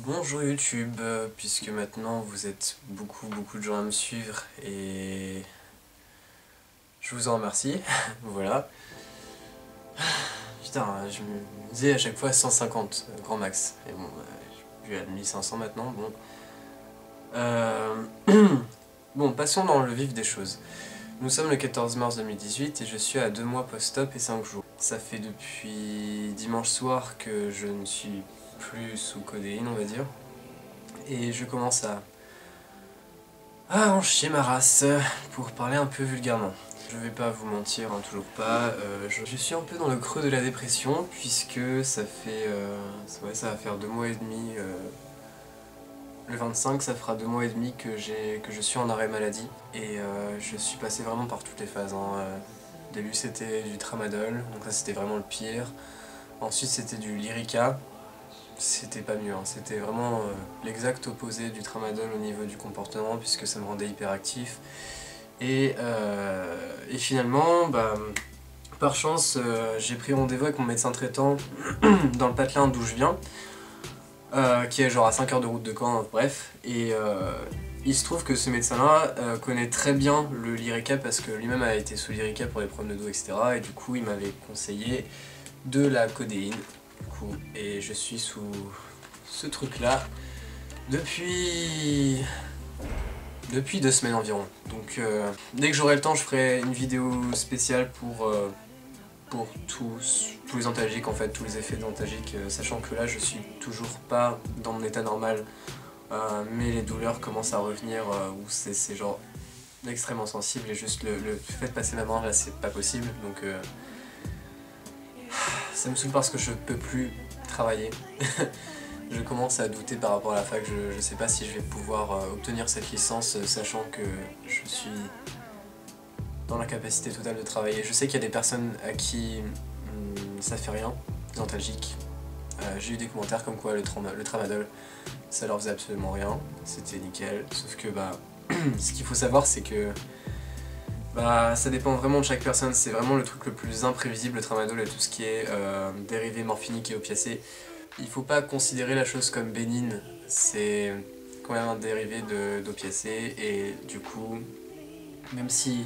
Bonjour YouTube, puisque maintenant vous êtes beaucoup de gens à me suivre et je vous en remercie, voilà. Putain, je me disais à chaque fois 150, grand max, et bon, je suis à 1500 maintenant, bon. Euh... Bon, passons dans le vif des choses. Nous sommes le 14 mars 2018 et je suis à 2 mois post-op et 5 jours. Ça fait depuis dimanche soir que je ne suis plus sous codéine, on va dire. Et je commence à en chier ma race, pour parler un peu vulgairement. Je vais pas vous mentir, hein, toujours pas, je suis un peu dans le creux de la dépression, puisque ça fait, ouais, ça va faire 2 mois et demi, le 25 ça fera 2 mois et demi que je suis en arrêt maladie, et je suis passé vraiment par toutes les phases, hein. Au début c'était du tramadol, donc ça c'était vraiment le pire, ensuite c'était du Lyrica, c'était pas mieux, hein. C'était vraiment l'exact opposé du tramadol au niveau du comportement, puisque ça me rendait hyperactif. Et finalement, bah, par chance, j'ai pris rendez-vous avec mon médecin traitant dans le patelin d'où je viens, qui est genre à 5 heures de route de Caen, bref. Et il se trouve que ce médecin-là connaît très bien le Lyrica parce que lui-même a été sous Lyrica pour les problèmes de dos, etc. Et du coup, il m'avait conseillé de la codéine. Du coup, et je suis sous ce truc-là depuis 2 semaines environ. Donc dès que j'aurai le temps, je ferai une vidéo spéciale pour tous les antalgiques, en fait, tous les effets d'antalgiques, sachant que là je suis toujours pas dans mon état normal, mais les douleurs commencent à revenir, où c'est genre extrêmement sensible, et juste le fait de passer ma main là c'est pas possible, donc ça me saoule parce que je peux plus travailler. Je commence à douter par rapport à la fac, je sais pas si je vais pouvoir obtenir cette licence, sachant que je suis dans la capacité totale de travailler. Je sais qu'il y a des personnes à qui ça fait rien, les antalgiques. J'ai eu des commentaires comme quoi le tramadol, ça leur faisait absolument rien, c'était nickel, sauf que bah, ce qu'il faut savoir c'est que bah, ça dépend vraiment de chaque personne, c'est vraiment le truc le plus imprévisible, le tramadol et tout ce qui est dérivé morphinique et opiacé. Il faut pas considérer la chose comme bénigne, c'est quand même un dérivé d'opiacé, et du coup, même si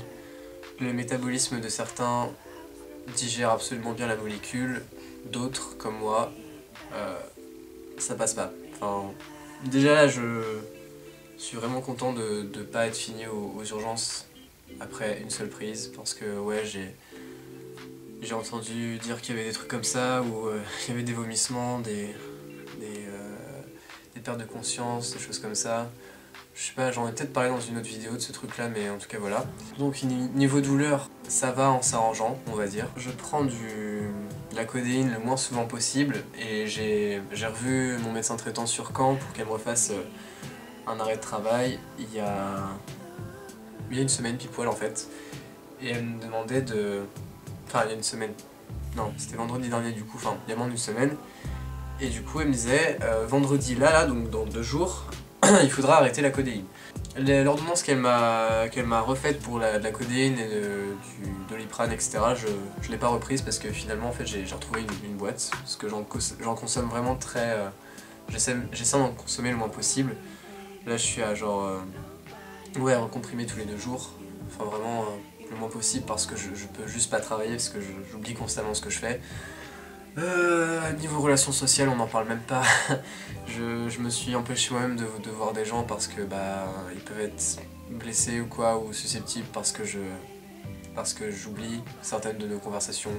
le métabolisme de certains digère absolument bien la molécule, d'autres, comme moi, ça passe pas. Enfin, déjà là, je suis vraiment content de ne pas être fini aux urgences après une seule prise, parce que ouais, j'ai entendu dire qu'il y avait des trucs comme ça, où il y avait des vomissements, des pertes de conscience, des choses comme ça. Je sais pas, j'en ai peut-être parlé dans une autre vidéo de ce truc là, mais en tout cas voilà. Donc niveau douleur, ça va en s'arrangeant, on va dire. Je prends de la codéine le moins souvent possible, et j'ai revu mon médecin traitant sur Caen pour qu'elle me refasse un arrêt de travail il y a une semaine pile poil en fait. Et elle me demandait de... Enfin il y a une semaine, non c'était vendredi dernier du coup, enfin il y a moins d'une semaine. Et du coup elle me disait, vendredi là, donc dans 2 jours, il faudra arrêter la codéine. L'ordonnance qu'elle m'a refaite pour la codéine et du Doliprane, etc., je l'ai pas reprise parce que finalement en fait j'ai retrouvé une boîte, parce que j'en consomme vraiment très... j'essaie d'en consommer le moins possible. Là je suis à genre... ouais, recomprimer tous les 2 jours, enfin vraiment le moins possible, parce que je peux juste pas travailler, parce que j'oublie constamment ce que je fais. Niveau relations sociales, on n'en parle même pas. Je me suis empêché moi-même de voir des gens parce que bah ils peuvent être blessés ou quoi, ou susceptibles, parce que j'oublie certaines de nos conversations.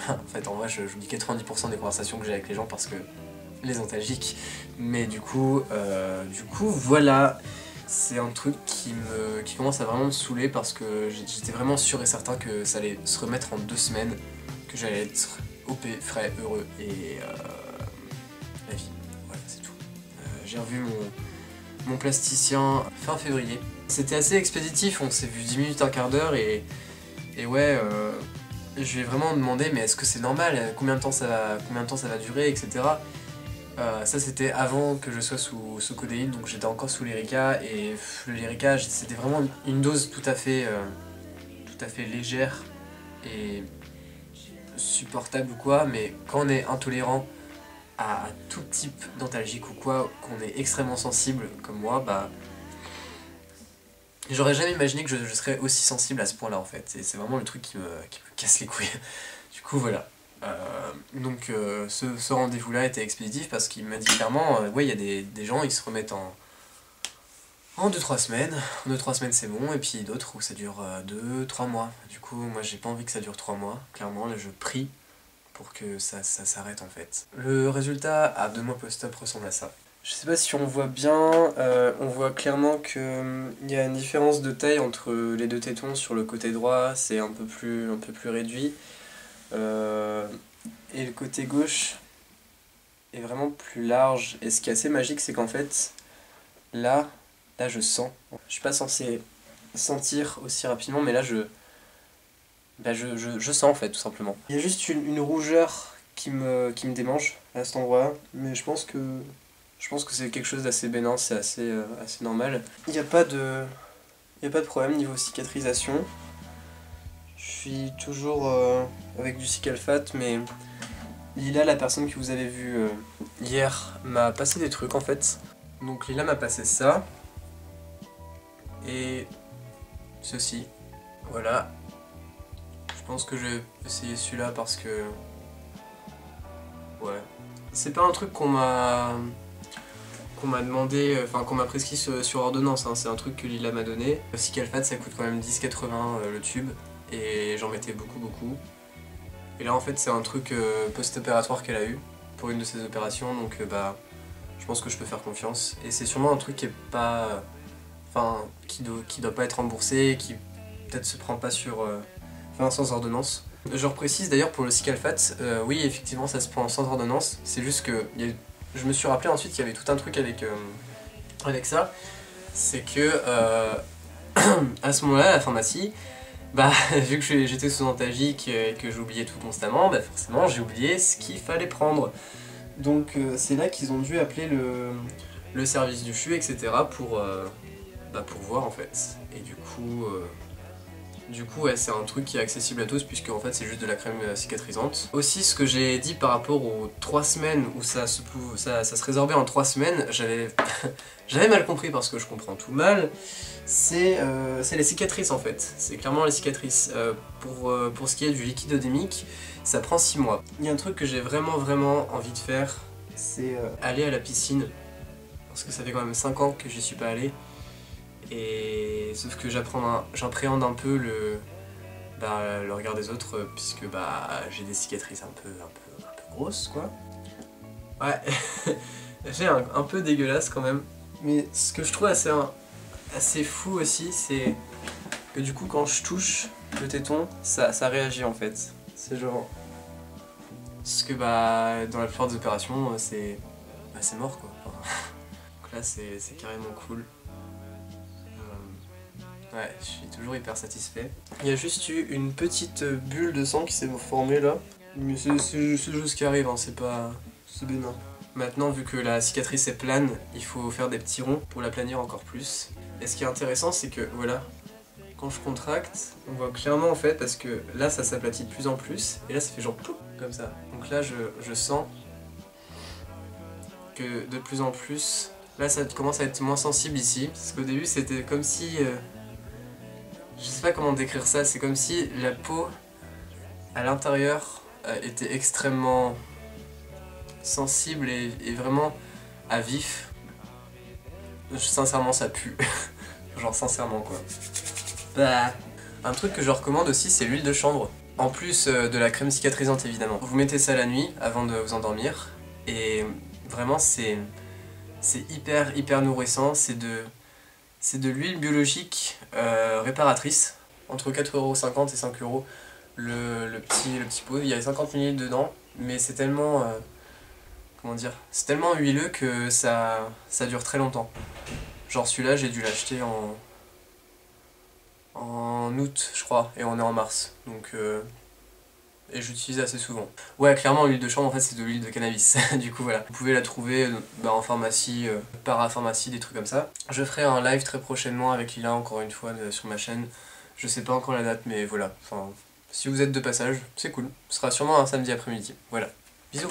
En fait, en vrai, j'oublie 90% des conversations que j'ai avec les gens parce que les antalgiques. Mais du coup voilà. C'est un truc qui commence à vraiment me saouler, parce que j'étais vraiment sûr et certain que ça allait se remettre en 2 semaines, que j'allais être OP, frais, heureux, et la vie, voilà, c'est tout. J'ai revu mon plasticien fin février. C'était assez expéditif, on s'est vu 10 minutes, un quart d'heure, et ouais, je lui ai vraiment demandé mais est-ce que c'est normal, combien de temps ça va durer, etc. Ça c'était avant que je sois sous codéine, donc j'étais encore sous Lyrica, et le Lyrica c'était vraiment une dose tout à fait légère et supportable ou quoi, mais quand on est intolérant à tout type d'antalgique ou quoi, qu'on est extrêmement sensible comme moi, bah j'aurais jamais imaginé que je serais aussi sensible à ce point là en fait, et c'est vraiment le truc qui me casse les couilles. Du coup voilà. Ce rendez-vous là était expéditif parce qu'il m'a dit clairement, ouais il y a des gens, ils se remettent en 2-3 semaines, en 2-3 semaines c'est bon, et puis d'autres où ça dure 2-3 mois. Du coup moi j'ai pas envie que ça dure 3 mois, clairement là je prie pour que ça s'arrête en fait. Le résultat à 2 mois post-op ressemble à ça. Je sais pas si on voit bien, on voit clairement qu'il y a une différence de taille entre les deux tétons. Sur le côté droit c'est un peu plus réduit, et le côté gauche est vraiment plus large. Et ce qui est assez magique c'est qu'en fait, là je sens. Je suis pas censé sentir aussi rapidement, mais là je sens en fait tout simplement. Il y a juste une rougeur qui me démange à cet endroit-là, mais je pense que c'est quelque chose d'assez bénin, c'est assez normal. Il n'y a pas de problème niveau cicatrisation. Je suis toujours avec du Cicalfate, mais Lila, la personne que vous avez vue hier, m'a passé des trucs en fait. Donc Lila m'a passé ça, et ceci, voilà. Je pense que je vais essayer celui-là parce que... ouais. C'est pas un truc qu'on m'a demandé, enfin qu'on m'a prescrit sur ordonnance, hein. C'est un truc que Lila m'a donné. Le Cicalfate ça coûte quand même 10,80 le tube, et j'en mettais beaucoup. Et là en fait c'est un truc post-opératoire qu'elle a eu pour une de ses opérations, donc bah je pense que je peux faire confiance. Et c'est sûrement un truc qui est pas... enfin qui doit pas être remboursé, qui peut-être se prend pas sur... enfin sans ordonnance. Je reprécise d'ailleurs pour le Cicalfate, oui effectivement ça se prend sans ordonnance, c'est juste que je me suis rappelé ensuite qu'il y avait tout un truc avec ça, c'est que à ce moment-là à la pharmacie, bah vu que j'étais sous antalgique et que j'oubliais tout constamment, bah forcément j'ai oublié ce qu'il fallait prendre. Donc c'est là qu'ils ont dû appeler le service du CHU, etc. pour voir en fait. Et du coup ouais, c'est un truc qui est accessible à tous puisque en fait c'est juste de la crème cicatrisante. Aussi ce que j'ai dit par rapport aux 3 semaines où ça se résorbait en 3 semaines, j'avais mal compris parce que je comprends tout mal. C'est les cicatrices en fait, c'est clairement les cicatrices. Pour ce qui est du liquide odémique, ça prend 6 mois. Il y a un truc que j'ai vraiment envie de faire, c'est aller à la piscine. Parce que ça fait quand même 5 ans que j'y suis pas allé. Et sauf que j'appréhende un peu le regard des autres, puisque j'ai des cicatrices un peu grosses quoi. Ouais, j'ai un peu dégueulasse quand même. Mais ce que je trouve assez fou aussi, c'est que du coup quand je touche le téton, ça réagit en fait. C'est genre... parce que dans la plupart des opérations, c'est mort quoi. Donc là c'est carrément cool. Ouais, je suis toujours hyper satisfait. Il y a juste eu une petite bulle de sang qui s'est formée là. Mais c'est juste ce qui arrive, hein, c'est bénin. Maintenant, vu que la cicatrice est plane, il faut faire des petits ronds pour la planir encore plus. Et ce qui est intéressant, c'est que voilà, quand je contracte, on voit clairement en fait, parce que là ça s'aplatit de plus en plus, et là ça fait genre pouf, comme ça. Donc là je sens que de plus en plus, là ça commence à être moins sensible ici, parce qu'au début c'était comme si... je sais pas comment décrire ça, c'est comme si la peau à l'intérieur était extrêmement sensible et vraiment à vif. Sincèrement ça pue, genre sincèrement quoi. Un truc que je recommande aussi c'est l'huile de chanvre. En plus de la crème cicatrisante évidemment. Vous mettez ça la nuit avant de vous endormir et vraiment c'est hyper nourrissant, c'est de l'huile biologique réparatrice, entre 4,50 € et 5 € le petit pot. Il y a 50 ml dedans, mais c'est tellement... comment dire, c'est tellement huileux que ça dure très longtemps. Genre celui-là j'ai dû l'acheter en août je crois, et on est en mars. Donc et j'utilise assez souvent. Ouais, clairement l'huile de chanvre en fait c'est de l'huile de cannabis. Du coup voilà, vous pouvez la trouver en pharmacie, parapharmacie, des trucs comme ça. Je ferai un live très prochainement avec Lila encore une fois sur ma chaîne. Je sais pas encore la date mais voilà, enfin si vous êtes de passage, c'est cool. Ce sera sûrement un samedi après-midi. Voilà, bisous.